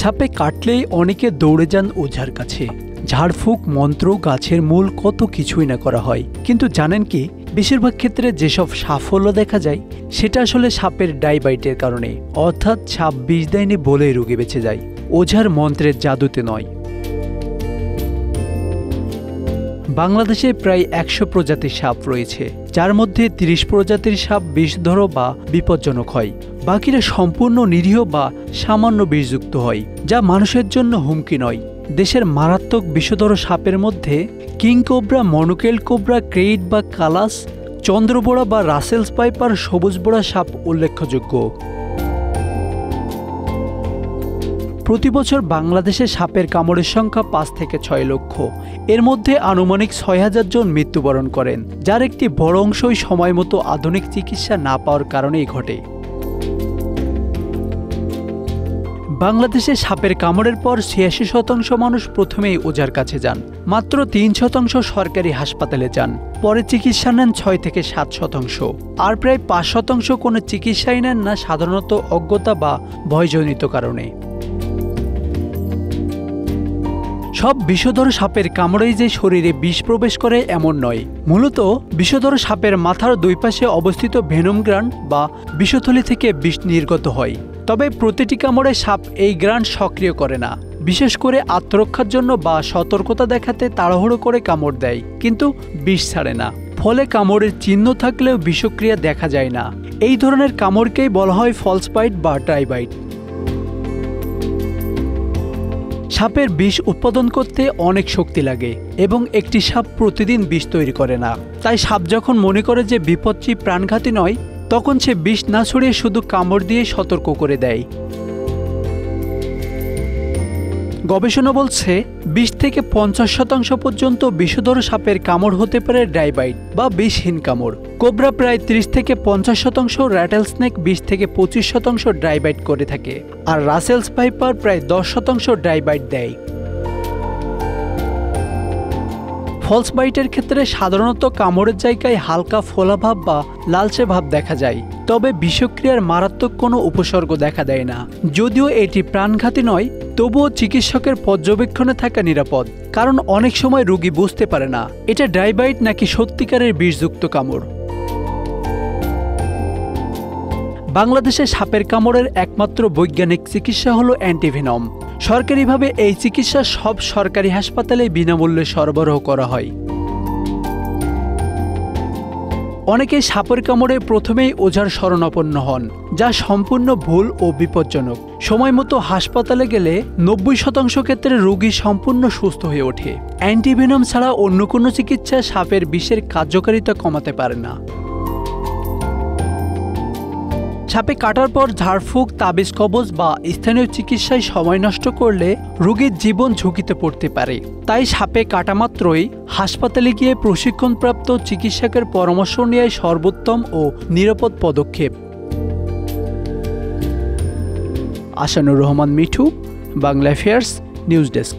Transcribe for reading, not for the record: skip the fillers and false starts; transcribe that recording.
সাপে কাটলেই অনেকে দৌড়ে যান ওঝার কাছে। ঝাড়ফুঁক, মন্ত্র, গাছের মূল কত কিছুই না করা হয়। কিন্তু জানেন কি, বেশিরভাগ ক্ষেত্রে যেসব সাফল্য দেখা যায় সেটা আসলে সাপের ডাইবাইটের কারণে, অর্থাৎ সাপ বিষ দেয়নি বলেই রোগী বেঁচে যায়, ওঝার মন্ত্রের জাদুতে নয়। বাংলাদেশে প্রায় ১০০ প্রজাতির সাপ রয়েছে, যার মধ্যে ৩০ প্রজাতির সাপ বিষধর বা বিপজ্জনক হয়। বাকিরা সম্পূর্ণ নিরীহ বা সামান্য বিষযুক্ত হয়, যা মানুষের জন্য হুমকি নয়। দেশের মারাত্মক বিষধর সাপের মধ্যে কিং কোবরা, মনোকেল কোবরা, ক্রেইট বা কালাস, চন্দ্রবোড়া বা রাসেলস পাইপার, সবুজ বোড়া সাপ উল্লেখযোগ্য। প্রতি বছর বাংলাদেশে সাপের কামড়ের সংখ্যা ৫ থেকে ৬ লক্ষ। এর মধ্যে আনুমানিক ৬,০০০ জন মৃত্যুবরণ করেন, যার একটি বড় অংশই সময়মতো আধুনিক চিকিৎসা না পাওয়ার কারণেই ঘটে। বাংলাদেশে সাপের কামড়ের পর ৮৬% মানুষ প্রথমেই ওঝার কাছে যান, মাত্র ৩% সরকারি হাসপাতালে যান, পরে চিকিৎসা নেন ৬ থেকে ৭%, আর প্রায় ৫% কোনো চিকিৎসাই নেন না, সাধারণত অজ্ঞতা বা ভয়জনিত কারণে। সব বিষধর সাপের কামড়েই যে শরীরে বিষ প্রবেশ করে এমন নয়। মূলত বিষধর সাপের মাথার দুই পাশে অবস্থিত ভেনম গ্ল্যান্ড বা বিষথলি থেকে বিষ নির্গত হয়। তবে প্রতিটি কামড়ে সাপ এই গ্ল্যান্ড সক্রিয় করে না, বিশেষ করে আত্মরক্ষার জন্য বা সতর্কতা দেখাতে তাড়াহুড়ো করে কামড় দেয়, কিন্তু বিষ ছাড়ে না। ফলে কামড়ের চিহ্ন থাকলেও বিষক্রিয়া দেখা যায় না। এই ধরনের কামড়কেই বলা হয় ফলস বাইট বা ড্রাই বাইট। সাপের বিষ উৎপাদন করতে অনেক শক্তি লাগে এবং একটি সাপ প্রতিদিন বিষ তৈরি করে না। তাই সাপ যখন মনে করে যে বিপদটি প্রাণঘাতী নয়, তখন সে বিষ না ছড়িয়ে শুধু কামড় দিয়ে সতর্ক করে দেয়। গবেষণা বলছে ২০ থেকে ৫০% পর্যন্ত বিষধর সাপের কামড় হতে পারে ড্রাই বাইট বা বিষহীন কামড়। কোবরা প্রায় ৩০ থেকে ৫০%, র্যাটেল স্নেক ২০ থেকে ২৫% ড্রাই বাইট করে থাকে, আর রাসেলস পাইপার প্রায় ১০% ড্রাই বাইট দেয়। ফলস বাইটের ক্ষেত্রে সাধারণত কামড়ের জায়গায় হালকা ফোলাভাব বা লালচে ভাব দেখা যায়, তবে বিষক্রিয়ার মারাত্মক কোনো উপসর্গ দেখা দেয় না। যদিও এটি প্রাণঘাতী নয়, তবুও চিকিৎসকের পর্যবেক্ষণে থাকা নিরাপদ, কারণ অনেক সময় রোগী বুঝতে পারে না এটা ড্রাই বাইট নাকি সত্যিকারের বিষযুক্ত কামড়। বাংলাদেশে সাপের কামড়ের একমাত্র বৈজ্ঞানিক চিকিৎসা হলো অ্যান্টিভেনম। সরকারিভাবে এই চিকিৎসা সব সরকারি হাসপাতালে বিনামূল্যে সরবরাহ করা হয়। অনেকে সাপের কামড়ে প্রথমেই ওঝার শরণাপন্ন হন, যা সম্পূর্ণ ভুল ও বিপজ্জনক। সময়মতো হাসপাতালে গেলে ৯০% ক্ষেত্রে রোগী সম্পূর্ণ সুস্থ হয়ে ওঠে। অ্যান্টিভেনম ছাড়া অন্য কোনো চিকিৎসা সাপের বিষের কার্যকারিতা কমাতে পারে না। সাপে কাটার পর ঝাড়ফুঁক, তাবিজ কবজ বা স্থানীয় চিকিৎসায় সময় নষ্ট করলে রোগীর জীবন ঝুঁকিতে পড়তে পারে। তাই সাপে কাটা মাত্রই হাসপাতালে গিয়ে প্রশিক্ষণপ্রাপ্ত চিকিৎসকের পরামর্শ নেওয়াই সর্বোত্তম ও নিরাপদ পদক্ষেপ। Ashanur Rahman Mithu, Bangla affairs, news desk.